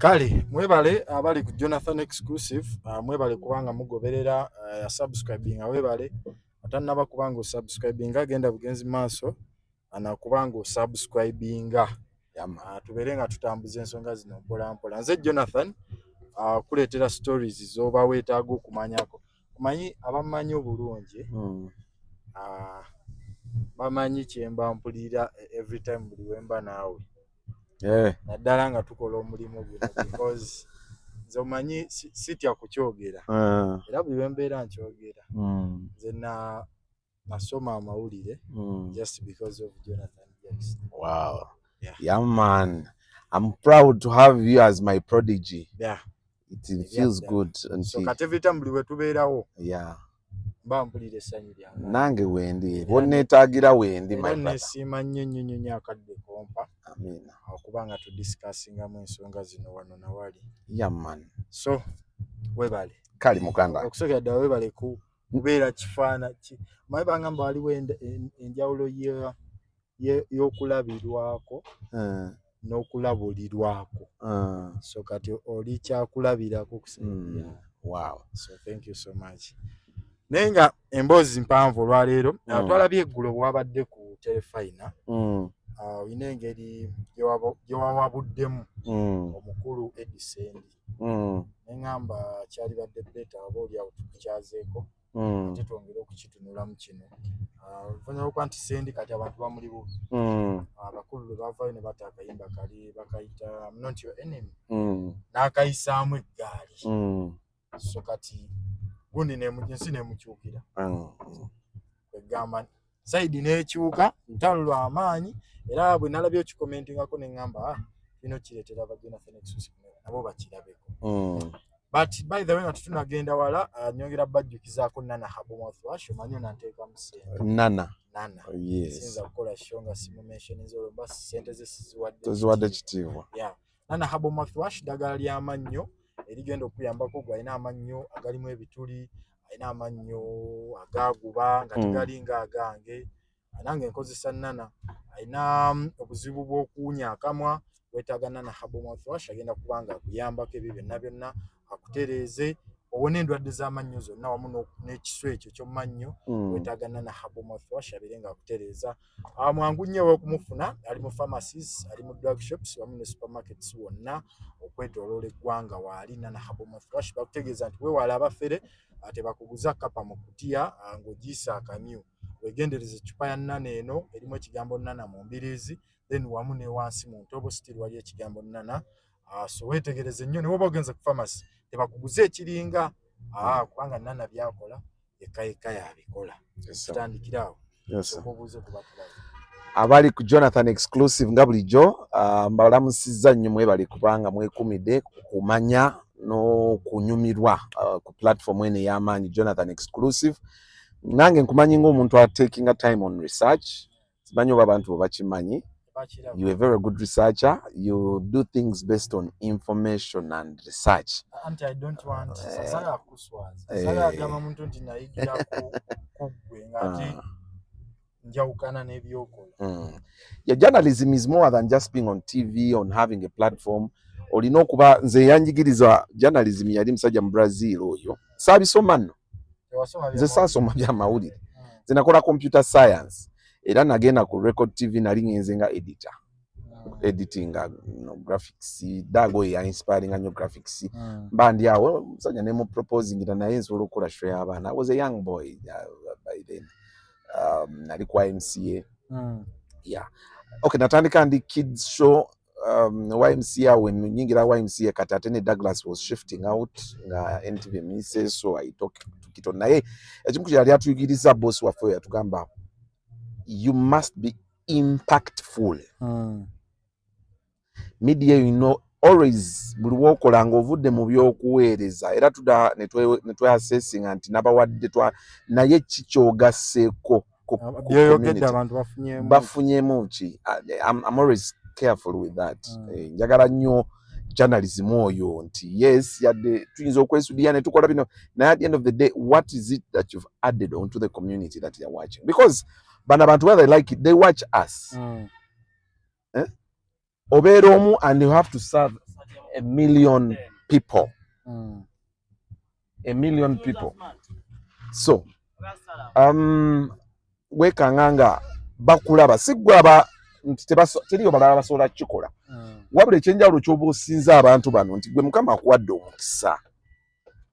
Kale mwebale abali ku Jonathan exclusive mwebale kubanga mugoberera subscribing webale atanaba kubanga subscribing agenda bugenzi maaso anakubanga subscribing tubere nga tutambuza ensonga zino mpola mpola. Nze Jonathan kuletera stories zoba wetaaga okumanyako. Kumanyi abamanyi obulungi bamanyi kyemba mpulira every time buli wemba naawe. Naddala nga tukola omulimu guno because nze omanyi sitya kukyogera era buli lwembeera nkyogera nze nasoma amawulire just because of Jonathan Jaxta. Wow. Yeah, man. I'm proud to have you as my prodigy. It feels good. And so kati every time buli wetubeerawo mba mpulira essanyu lyange. Nange wendi bonneetaagira wendi my brother. Nesiima nnyo akadde kompa. Amina. Okubanga tudiscussingamu ensonga zino wano na wali. Yeah, man. So webale. Kali mukanda. Okusooka dda webale kubeera kifaana ki. Maye bangamba waliwo enjawulo y'okulabirwako n'okulabulirwako. So kati oli kyakulabirako kusinga. Wow. So thank you so much. Nenga emboozi mpanvu olwaleero twalabye eggulo bwabadde ku telefayina ine engeri gyewawabuddemu omukulu Eddy Sendi neŋŋamba kyali badde beta oba oliawo tukikyazeeko ate twongere okukitunulamu kino oluvannyuma lwokuba nti Sendi kati abantu bamuli bubi abakulu lwe bavaayo ne bata akayimba kali bakayita I'm not your enemy n'akayisaamu eggaali so kati gundi nsi nemukyukira egamba saidi n'ekyuka ntalo lw'amaanyi era bwe nalabye okikomentingako neŋŋamba bino kireetera aba Jonathan exclusive nabo bakirabeko but by the way nga tutunagenda wala nyongera bajjukizaako Nana Habo Mouthwash omanyi nanteekamu sente Nana yes sinza kukola show nga simu mention zolomba sente ze siziwadde kitiibwa Nana Habo Mouthwash ddagala ly'amannyo erigenda okuyambako gwe alina amannyo agalimu ebituli alina amannyo agaguba nga tegali nga agange nange nkozesa Nana alina obuzibu bw'okuwunya akamwa wetaaga Nana Habo Mouthwash agenda kubanga akuyambako ebyo byonna akutereeze owone endwadde z'amannyo zonna wamu n'ekisu ekyo ky'omannyo wetaaga Nana Habo Mouthwash abeere nga akutereeza mwangu nnyo w'okumufuna ali mu pharmacies ali mu drug shops wamu ne supermarkets wonna okwetooloola eggwanga waali Nana Habo Mouthwash bakutegeeza nti weewala abafere ate bakuguza kapa mu kutiya ng'ogiisa akamyu wegendereza eccupa ya Nana eno erimu ekigambo Nana mu mbiriizi then wamu ne wansi mu ntobo still wali ekigambo Nana so weetegereze nnyo ne woba ogenze ku pharmacy tebakuguza ekiringa kubanga Nana byakola yekka yabikola kitandikirawo obuuze ku batulabe abali ku Jonathan exclusive nga bulijjo mbalamusizza nnyo mwebali kubanga mwekumidde kumanya n'okunyumirwa ku platform eno ey'amaanyi Jonathan exclusive nange nkumanyi ng'omuntu taking time on research simanyi oba abantu bakimanyi. You're a very good researcher. You do things based on information and research. And I don't want sasala kuswaza. Sasala gama muntu nti nayigira kugwe ngati njawukana n'ebyokola. Yeah, journalism is more than just being on TV, on having a platform. Olina okuba nze yanjigiriza journalism yali musajja mu Brazil oyo. Saabisoma nno. Nze saasoma bya mawulire. Nze nakola computer science. Era nagenda ku Record TV nali ngenze nga editor. Editing graphics dago ya inspiring anyo graphics bandi awo musajja ne mu proposing ita naye nsobola okukola show y'abaana. I was a young boy by then. Nali kwa MCA. Yeah. Okay, natandika ndi kids show YMCA when nyingira YMCA kati atene Douglas was shifting out nga NTV misses so I talk to kito naye ekimu kyali atuyigiriza boss waffe yatugamba you must be impactful. Media, you know, always buli wokolanga ovudde mu byokuweereza era tuda netwe assessing anti nabawadde twa naye kikyogasseeko byogedde abantu bafunyemu ki. I'm always careful with that. Njagala nnyo journalism oyo nti yes yadde tuyinza okwesudia ne tukola bino naye at the end of the day what is it that you've added onto the community that you're watching, because bana bantu whether they like it they watch us. Obeera omu and you have to serve a million people. A million people. So, wekanganga bakulaba sigwaba teriyo balaba basobola kikola. Wabula ekyenjawulo ky'oba osinza abantu bano nti gwe Mukama akuwadde omukisa.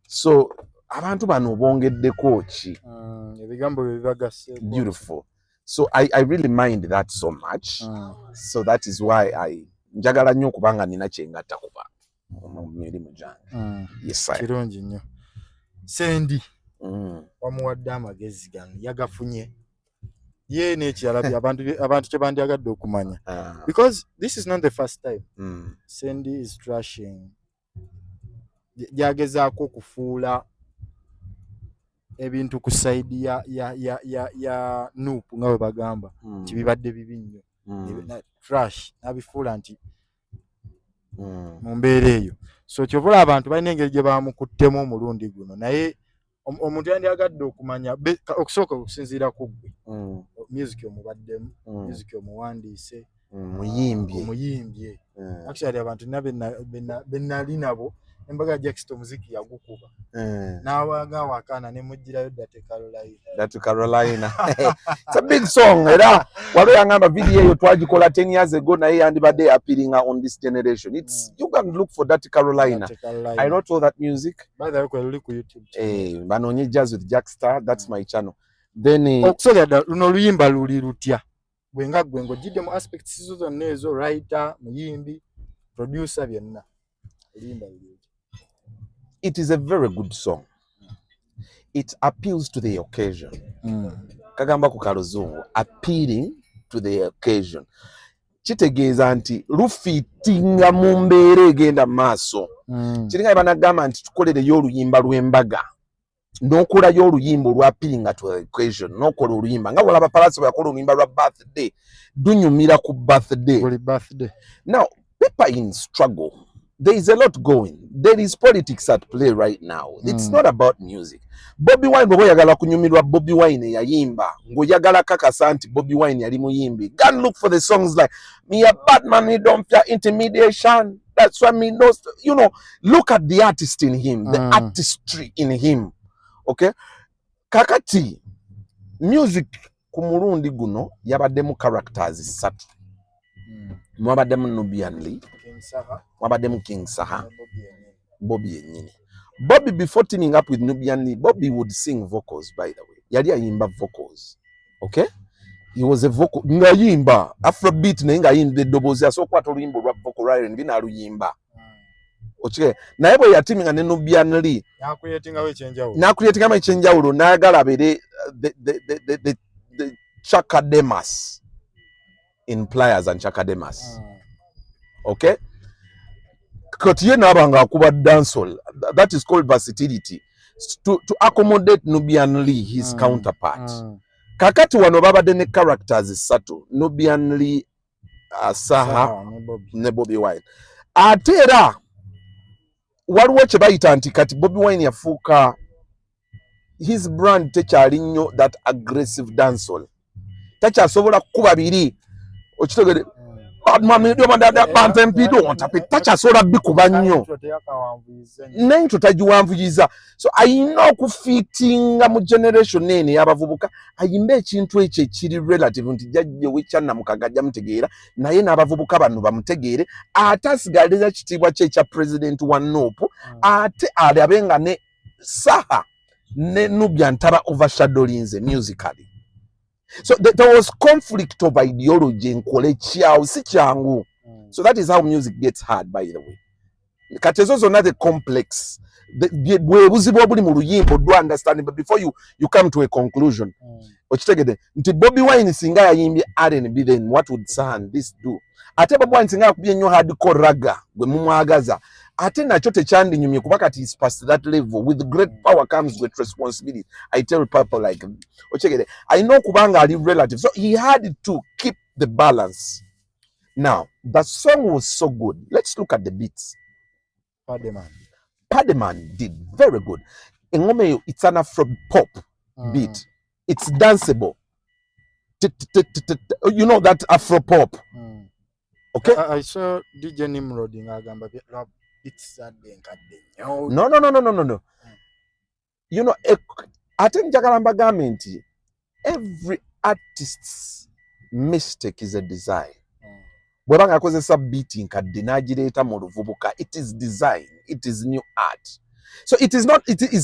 So abantu bano bongeddeko ki? Ebigambo bibagasse. Beautiful. So I really mind that so much. So that is why njagala nnyo kubanga nina kyengatta kuba mu mirimu gyange. Yes, kirungi nnyo. Sendi wamuwadde amagezi gano yagafunye ye n'ekirala abantu kye bandyagadde okumanya, because this is not the first time Sendi is trashing. Yagezaako okufuula ebintu ku saidi ya Nuupu nga bwe bagamba nti bibadde bibi nnyo, trash nabifuula nti mu mbeera eyo. So kyovula abantu balina engeri gye bamukuttemu omulundi guno, naye omuntu yandyagadde okumanya okusooka okusinziira ku gwe music omubaddemu, music omuwandiise, omuyimbye. Actually abantu benali nabo embaga Jaxta omuziki yagukuba n'awaga wakana ne mujjirayo Date Carolina. It's a big song era walo yangamba video eyo twagikola 10 years ago naye yandibadde appearing on this generation. It's you can look for Date Carolina. I wrote all that music. By the way, look on YouTube. Banonye Jazz with Jaxta, that's my channel. Then okusola luno luyimba luli lutya gwenga gwengo jidde mu aspects zonna ezo, writer, muyimbi, producer byonna luyimba luli. It is a very good song. It appeals to the occasion. Kagamba ku kaluzungu, appealing to the occasion. Kitegeeza nti lufitinga mu mbeera egenda maaso. Kiringa banagamba nti tukolereyo oluyimba lw'embaga. N'okolayo oluyimba olwapiringa to the occasion. N'okola oluyimba nga walaba Palazzo yakola oluyimba lwa birthday. Dunyumira ku birthday. Now, people in struggle. There is a lot going. There is politics at play right now. It's not about music. Bobi Wine bwe yagala kunyumirwa Bobi Wine yayimba. Ngoyagala kakasa nti Bobi Wine yali muyimbi. Go and look for the songs like Me a Batman, me don't fear intimidation. That's why me knows, you know, look at the artist in him, the artistry in him. Okay? Kakati music ku mulundi guno yabaddemu characters 3. Mwabaddemu Nubian Lee, mwabaddemu King Saha, Bobby yennyini. Bobby, before teaming up with Nubian Lee, Bobby would sing vocals, by the way. Yali ayimba vocals. Okay? He was a vocal. Nga yimba. Afrobeat na nga yimba eddoboozi asookwata oluyimba olwa vocal Ryan bina aluyimba. Ochike. Naye bwe yateaminga ne Nubian Lee. N'akuleetingamu ekyenjawulo n'ayagala abeere the Chakademas in Pliers and Chakademas. Okay? Kati ye n'abanga akuba dancehall. That is called versatility. To accommodate Nubian Lee, his counterpart. Kakati wano babadde ne characters 3. Nubian Lee, Saha, ne Bobi Wine. Ate era waliwo kye bayita nti kati Bobi Wine yafuuka his brand tekyali nnyo that aggressive dancehall. Takyasobola kukuba biri. Okitegere takyasobola bikuba nnyo n'entro tagiwanvuyiza. So ayina okufiitinga mu generation eno y'abavubuka ayimba ekintu ekyo ekiri relative nti jjajje w'ekyannamukaga ajja mutegeera naye n'abavubuka bano bamutegeere ate asigaliza kitiibwa kye ekya president wa Nuupu ate alabe nga ne Saha ne Nubian taba overshadolinze musically. So there was conflict of ideology in Kolechia, si changu. So that is how music gets hard, by the way. Katezo zona the complex. Do understand, but before you come to a conclusion, nti Bobi Wine singa ya yimbi R&B, then what would Sahan this do? Ate Bobi Wine singa kubiye nyo hardcore raga, gwe mumwagaza. Ate nacho techandi nyumye kubaka ati is past that level. With great power comes with responsibility. I tell people like, I know kubanga ali relative. So he had to keep the balance. Now, the song was so good. Let's look at the beats. Pademan did very good. Engome, it's an Afro pop beat. It's danceable. You know that Afro pop. Okay? I saw DJ Nimrod in Agamba beats that nkadde. No. You know, ate njagala mbagambe nti every artist's mistake is a design. Bwebanga akozesa beat nkadde n'agireeta mu luvubuka, it is design, it is new art. So it is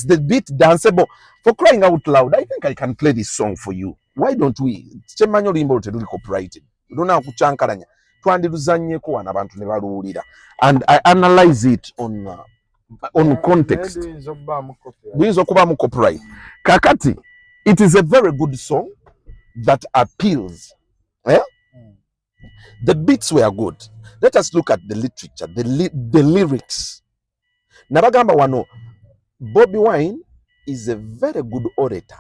the beat danceable. For crying out loud, I think I can play this song for you. Why don't we? Chemanyo limbo teruli copyrighted. Luna kuchankalanya. Twandiruzannyeko wana abantu ne baluwulira. And I analyze it on context. Buyinza okubaamu copyright. Kakati, it is a very good song that appeals. The beats were good. Let us look at the literature, the lyrics. Nabagamba wano, Bobi Wine is a very good orator.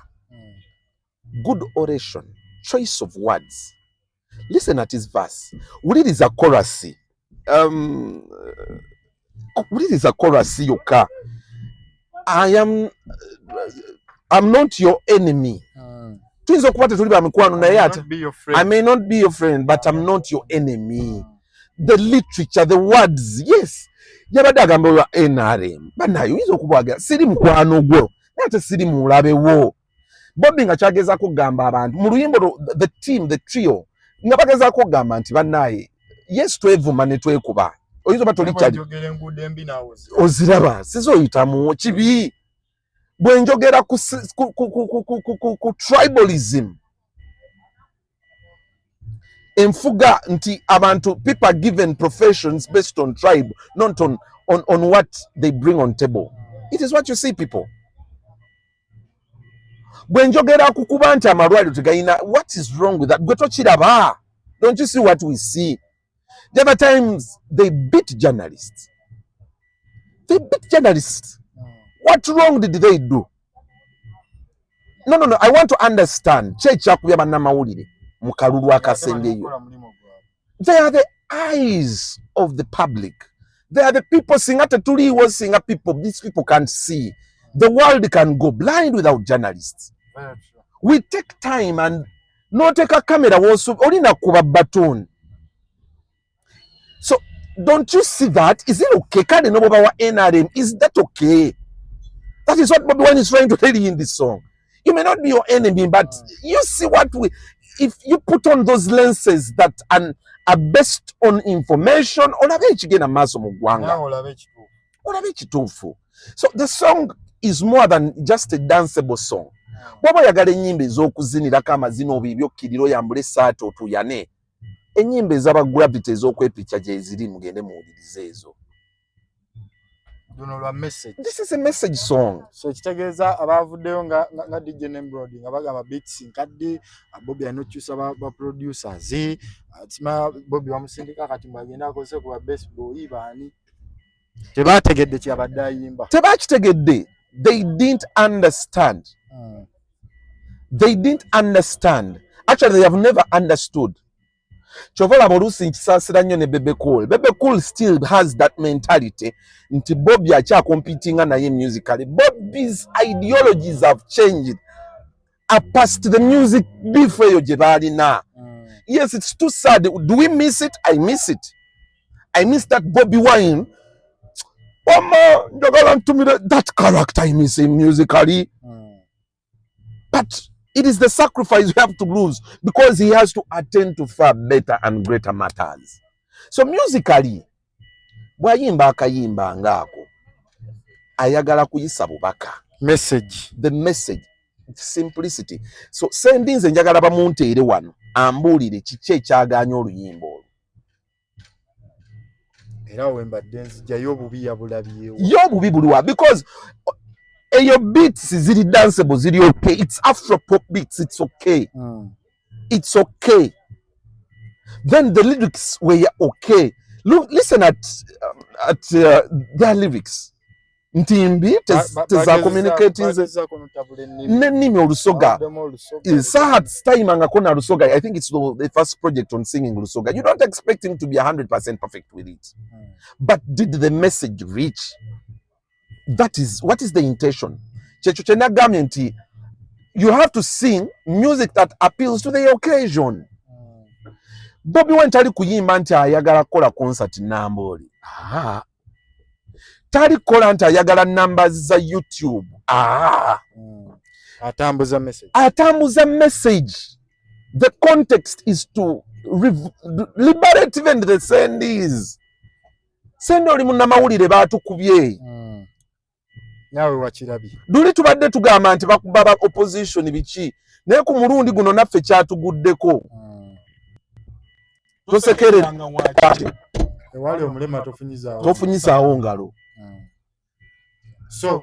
Good oration, choice of words. Listen at his verse. What is a chorus? What is a chorus, yoka? I'm not your enemy. I may not be your friend, but I'm not your enemy. The literature, the words, yes. Yabadagamba wa NRM. Banayo izo kubwaga siri mukwano gwo. Nate siri mulabe wo. Bobi nga kyageza kugamba abantu mu luyimbo the team, the trio nga bageza kugamba nti banaye yes twevuma ne twekuba. Oyinza batoli kyali. Oziraba sizo yitamu kibi. Bwe njogera ku tribalism. Enfuga nti abantu, people are given professions based on tribe, not on what they bring on table. It is what you see, people. Bwenjogera kukuba nti amalwaliro tegayina, what is wrong with that? Gwe tokiraba. Don't you see what we see? The other times they beat journalists. What wrong did they do? No, I want to understand. Kyekyakubyaba bannamawulire. They are the eyes of the public. They are the people sing at Tuli was singer people. These people can't see. The world can go blind without journalists. We take time and not take a camera also only na kuba baton. So don't you see that? Is it okay? Can you know about NRM? Is that okay? That is what Bobi Wine is trying to tell you in this song. You may not be your enemy, but you see what we. If you put on those lenses that are based on information, so the song is more than just a danceable song. Bwaba yagala ennyimba ez'okuzinirako amazina obibyo kiriro yambule saato tuyane. Ennyimba ez'aba gravity ez'okwepikya gye ziri mugende muwulirize ezo. This is a message song. So kitegeeza abavuddeyo nga DJ Nembrod nga bagamba beats nkadde, Bobi anokyusa ba producers. Tima Bobi wamusindika kati mwagenda akozese ku ba best boy baani. Tebategedde kyabadde ayimba. Tebakitegedde. They didn't understand. They didn't understand. Actually, they have never understood. Chovola Borusi nkisasira nnyo ne Bebe Cool. Bebe Cool still has that mentality nti Bobi acha competing naye musically. Bobi's ideologies have changed. Past the music before yo jebali na. Yes, it's too sad. Do we miss it? I miss it. I miss that Bobi Wine. That character I miss him musically. But it is the sacrifice we have to lose because he has to attend to far better and greater matters. So musically, bwayimba akayimba ngako ayagala kuyisa bubaka. Message. The message. Simplicity. So sendinze njagala bamunteere wano ambuulire kiki ekyagaanya oluyimba olwo. Era wembadde nzija y'obubi yabulabyewo. Y'obubi buliwa because your beats ziri danceable, ziri okay. It's Afro pop beats, it's okay. It's okay. Then the lyrics were okay. Look, listen at their lyrics. Ntimbi teza communicating nenimi olusoga. Sahat's time angakona lusoga. I think it's the first project on singing lusoga. You don't expect him to be 100% perfect with it. But did the message reach? That is what is the intention. You have to sing music that appeals to the occasion. Bobi Wine tali kuyimba nti ayagala kola concert Namboli. talikola nti ayagala numbers za YouTube. Atambuza message. The context is to liberate even the Sendis. Sendi oli munnamawulire baatukubye. Nyawe wakirabi. Duli tubadde tugamba nti bakuba opposition biki. Naye ku mulundi guno naffe kyatuguddeko. Tosekerera. Wale omulema tofunyizaawo ngalo. So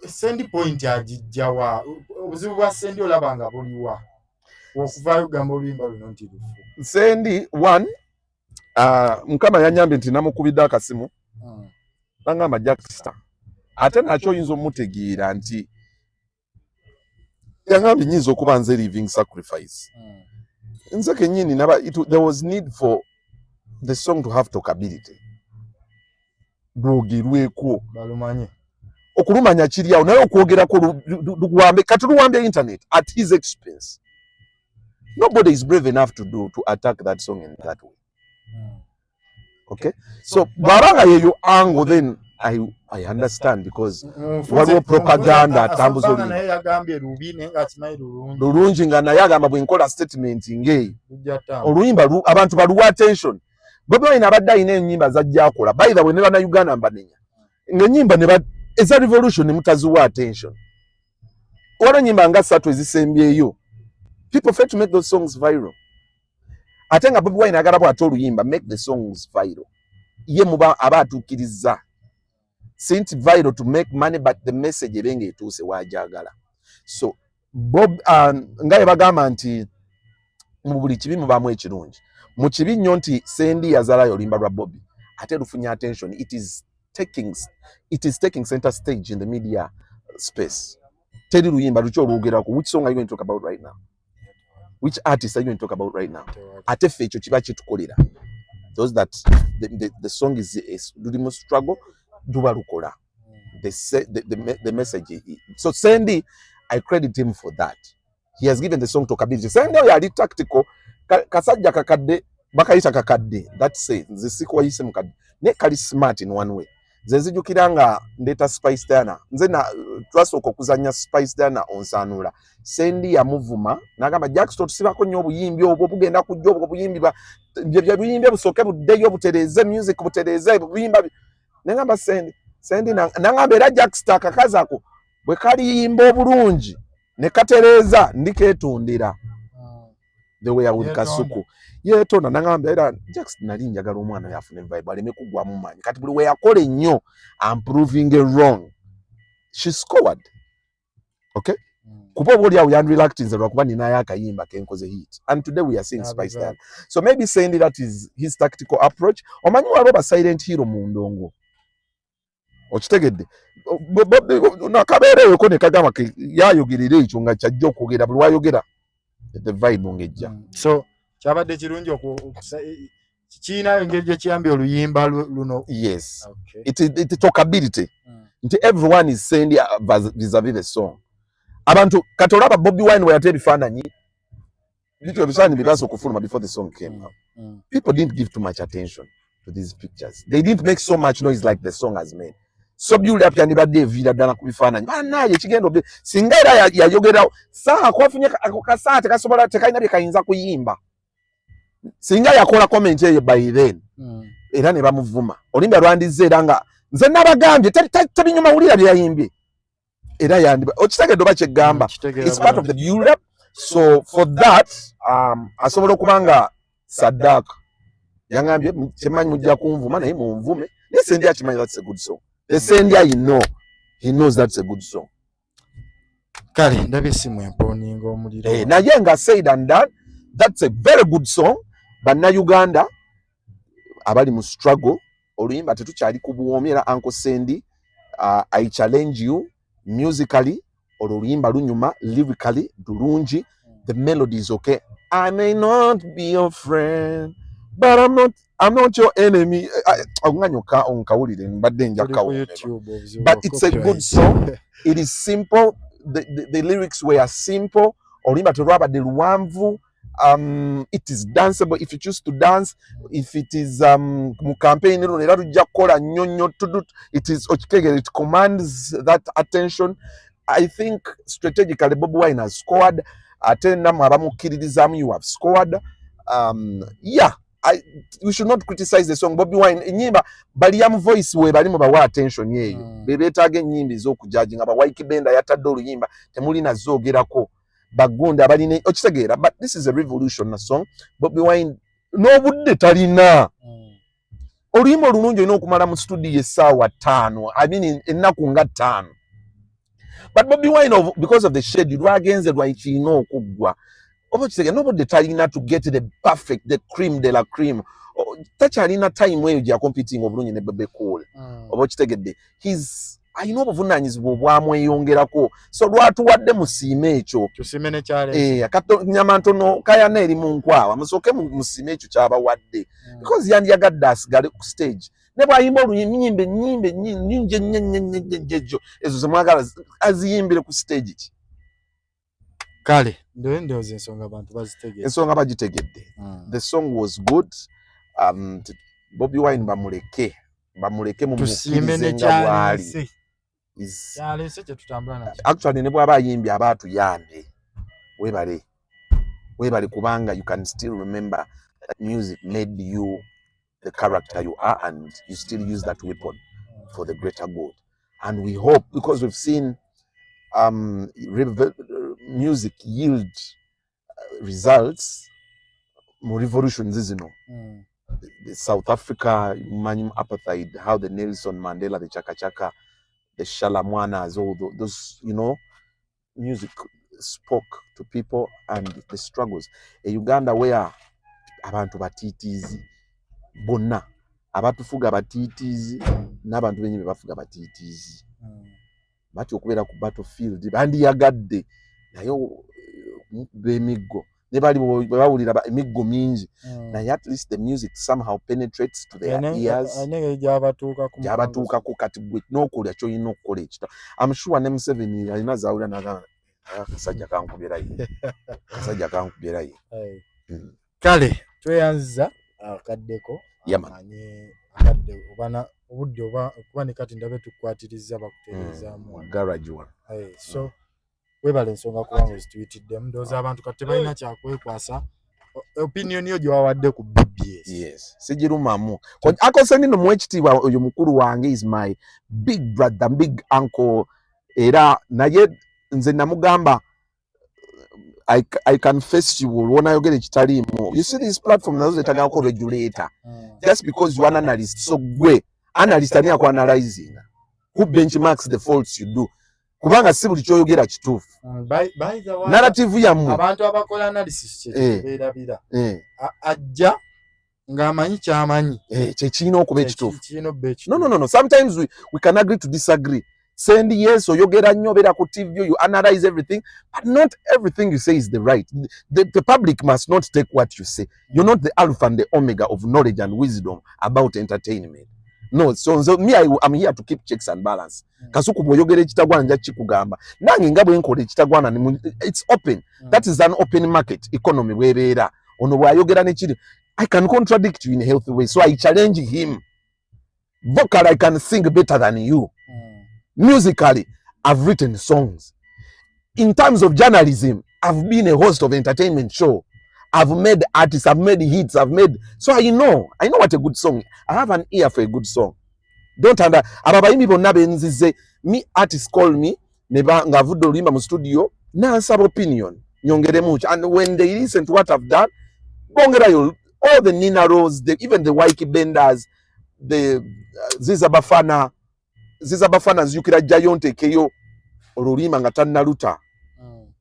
Sendi point ajijjawa obuzibu bwa Sendi olabanga buliwa okuvaayo gamba oluyimba luno nti lufu. Sendi one mukama yanyambye nti namukubidde akasimu nangamba Jaxta ate nakyo oyinza omutegeera nti yangambye nyinza okuba nze living sacrifice. Nze kennyini there was need for the song to have talkability. Lwogerweko balumanye okulumanya kiri awo naye okwogerako luwambe kati luwambe internet at his expense. Nobody is brave enough to attack that song in that way. Okay, so bwabanga yeyo angle then I understand because waliwo propaganda atambuza olulimi naye yagambye lubi naye nga kimanyi lulungi nga naye agamba bwenkola statement ngeeyo oluyimba abantu baluwa attention. Bobi Wine abadde alina ennyimba zajja akola by the way ne bannayuganda mbanenya ng'ennyimba eza revolution mutaziwa attention. Waliwo ennyimba nga 3 ezisembyeyo people fail to make those songs viral. Ate nga Bobi Wine agala bw'ate oluyimba make the songs viral. Ye muba aba atuukiriza since viral to make money but the message ebenge etuuse waajagala. So Bob nga bagamba nti mu buli kibi mubaamu ekirungi. Mu kibi nnyo nti Sendi yazalayo oluyimba lwa Bobi ate lufunya attention. It is taking center stage in the media space. Teri luyimba luki olwogerako. Which song are you going to talk about right now? Which artist are you going to talk about right now? Ate ffe ekyo kiba kitukolera. Those that the song is lulimu struggle duba lukola. The message. So Sendi, I credit him for that. He has given the song talkability. Sendi yali tactical kasajja kakadde bakayita kakadde. That says zisiko yise mukadde. Ne kali smart in one way. Zenzijukira nga ndeta Spice Diana. Nze na twasooka okuzanya Spice Diana onsanula. Sendi yamuvuma nagamba Jaxta tusibako nnyo obuyimbi obwo bugenda kujja obwo buyimbi bya buyimbi busooke buddeyo butereze music butereze buyimba. Nagamba Sendi nangamba era Jaxta kakazako bwe kaliyimba obulungi ne katereza ndikeetondera. The way with Kasuku. Yetonda nangamba era Jaxta nali njagala omwana yafune vibe aleme kugwamu manyi. Kati buli we yakole nnyo I'm proving it wrong. She scored. Okay? Kuba obuli awo yan reluctance lwakuba ninayo akayimba kenkoze hit. And today we are seeing Spice Diana. So maybe saying that is his tactical approach. Omanyi waliwo ba silent hero mu ndongo. Okitegedde. Nakabeereyoko ne kagamba ke yayogerera ekyo nga kyajja okwogera buli wayogera. The vibe ngejja. So kyabadde kirungi kiina engeri gye kiyambye oluyimba luno. Yes. Okay. It talkability. Nti everyone is saying vis-a-vis the song. Abantu kati olaba Bobi Wine we yate ebifaananyi bityo ebifaananyi bibasa okufuluma before the song came out. People didn't give too much attention to these pictures. They didn't make so much noise like the song has made. So byuli yandibadde evira ddala ku bifaananyi banaye ekigendo singa era yayogera saa kwafunye ako kasaa tekasobola tekalina bye kayinza kuyimba singa yakola comment eyo by then era ne bamuvuma olimba lwandize era nga nze nabagambye tabinyuma wulira bye yayimbye era yandiba okitegedde oba kyegamba it's part of the build-up. So for that asobola okubanga Saddaka yangambye kyemanyi mujja kunvuma naye munvume ne Sendi akimanyi that's a good song. The Sendi he knows that's a good song. Kale ndabye simu emponinga omuliro. Naye nga said and done, that's a very good song. Bannayuganda abali mu struggle oluyimba tetukyali ku buwomi era Uncle Sendi I challenge you musically oluyimba lunyuma lyrically dulungi. The melody is okay. I may not be your friend but I'm not your enemy. But it's a good song. It is simple. The lyrics were simple. Olimba to raba de luamvu. It is danceable if you choose to dance. If it is campaign, it is it commands that attention. I think strategically Bobi Wine has scored. You have scored. Yeah, we should not criticize the song. Bobi Wine nyimba baliam voice we balimu bawa attention yeyo bebetage nyimbi z'okujudging aba waikibenda yatadde oluyimba temuli nazogerako bagunda abalina okitegeera. But this is a revolution song. Bobi Wine n'obudde talina oluyimba olulungi olina okumala mu studio essaawa 5, I mean ennaku nga 5. But Bobi Wine, because of the schedule, lwagenze lwakiina okuggwa. Nobody talina to get the perfect, the cream de la cream. Tachalina time where you are competing obulungi ne Bebe Cool. He's ayina obuvunanyizibwa obwamweyongerako. So lwatuwadde musiime ekyo. Tusiime ne challenge. Kato nyama ntono kaya na eri mu nkwawa. Musoke musiime ekyo kyabawadde. Because yandiyagadde asigale ku stage. Ne bwayimba oluyimbe nyinje ezo zemwagala aziyimbire ku stage ki. Kale ndio ensonga abantu bazitegedde. Ensonga bagitegedde. The song was good. Bobi Wine bamuleke mu tusiime bwali. Kyalese kye tutambula nakyo. Actually ne bwaba ayimbye abatuyambe. Webale kubanga you can still remember that music made you the character you are, and you still use that weapon for the greater good. And we hope, because we've seen music yield results, more revolutions, isn't it? The South Africa, Manyum apartheid, how the Nelson Mandela, the Chaka Chaka, the Shalamwanas, all those, music spoke to people and the struggles. In Uganda, where abantu batitizi bonna abatufuga batitizi n'abantu benyi bafuga batitizi bati okubeera ku battlefield bandiyagadde nayo bemiggo ne bali bawulira emiggo mingi naye at least the music somehow penetrates to their ears gyabatuukako kati gwe n'okulya kyolina okukola ekita. I'm sure ne Museveni alina zaawulira naga akasajja kankubirayo. Kale tweyanza akaddeko amanye akadde obudde kuba ne kati ndabe tukwatiriza bakutereezaamu garage one. So webale ensonga kubanga ozituyitiddemu ndowooza abantu kati tebalina kyakwekwasa opinion yo gyewawadde ku BBS. Yes, sigirumamu akose nino mwekitiibwa oyo mukulu wange is my big brother, big uncle, era naye nze namugamba I can face you when I get ekitaliimu. You see this platform nazo zetagala ko regulator just because you are an analyst. So gwe analyst ani ako analyzing who benchmarks the faults you do kubanga si buli kyoyogera kituufu. Narrative yamu abantu abakola analysis bera ajja ng'amanyi kyamanyi kyekirina okuba ekituufu. No, sometimes we can agree to disagree. Sendi yes oyogera nnyo bera ku TV you analyze everything, but not everything you say is the right. The public must not take what you say. You're not the alpha and the omega of knowledge and wisdom about entertainment. No, so me I'm here to keep checks and balance. Kasuku bwoyogera ekitagwana nja kikugamba nange nga bwe nkola ekitagwana it's open. That is an open market economy bwebeera ono bwayogera nekiri. I can contradict you in a healthy way, so I challenge him. Vocal, I can sing better than you. Musically, I've written songs. In terms of journalism, I've been a host of entertainment show. I've made artists, I've made hits, so I know what a good song. I have an ear for a good song. Don't ababayimbi bonna benzize me artists call me neba ngavudo limba mu studio na sub opinion nyongere much, and when they listen to what I've done bongera yo all the Nina Rose, even the Waiki Benders, the Zizabafana ziyukira Jayonte keyo olulima nga tannaluta.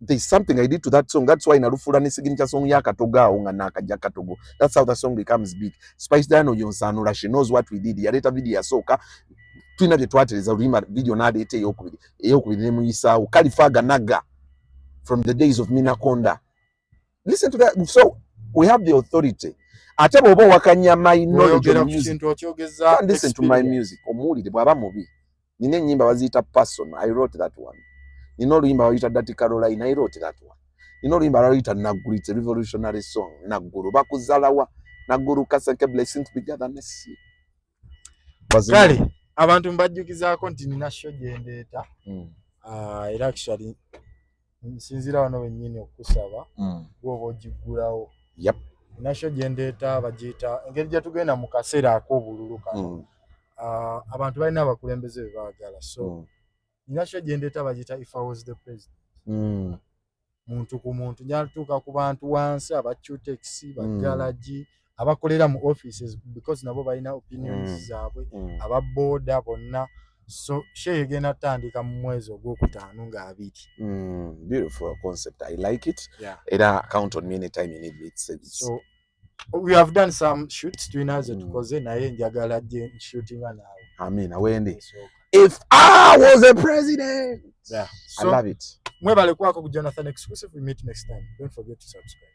There's something I did to that song. That's why narufula nesigincha song ya Katogao nga nakajja Katogo. That's how the song becomes big. Spice Dano Yonsanura, she knows what we did. Yaleta video ya soka. Twina bye twatereza olulima video naleeta eyokubiri ne muyisa Kalifaga Naga from the days of Minakonda. Listen to that. So we have the authority. Ate bwoba wakanya my knowledge of music. Listen to my music. Omuwulire bwaba mubi. Nine ennyimba baziyita personal. I wrote that one. Nino oluyimba bayita Dati Caroline. I wrote that one. nino oluyimba lwaluyita Naggulu, it's a revolutionary song. Naggulu bakuzalawa Naggulu kaseke blessing to be gathered nesi. Kale abantu mbajjukizaako nti nina show gye ndeeta. Era actually nsinzira wano wennyini okusaba gwoba ogiggulawo. Yep. Nina show gye ndeeta bagiyita engeri gye tugenda mu kaseera ak'obululu kano. Abantu balina abakulembeze be baagala. So nina show gye ndeeta bagiyita If I Was the President. Muntu ku muntu njatuuka ku bantu wansi abacutex bagalaji abakolera mu offices because nabo balina opinions zaabwe ababoda bonna. So show egenda tandika mu mwezi ogwokutaano nga 2. Beautiful concept. I like it. Yeah. Era count on me anytime you need me. So we have done some shoots twinaze tukoze naye njagala gye shootinga naawe. Amina wende. If I was a president. Yeah. So, I love it. Mwebale kwako ku Jonathan Exclusive. We meet next time. Don't forget to subscribe.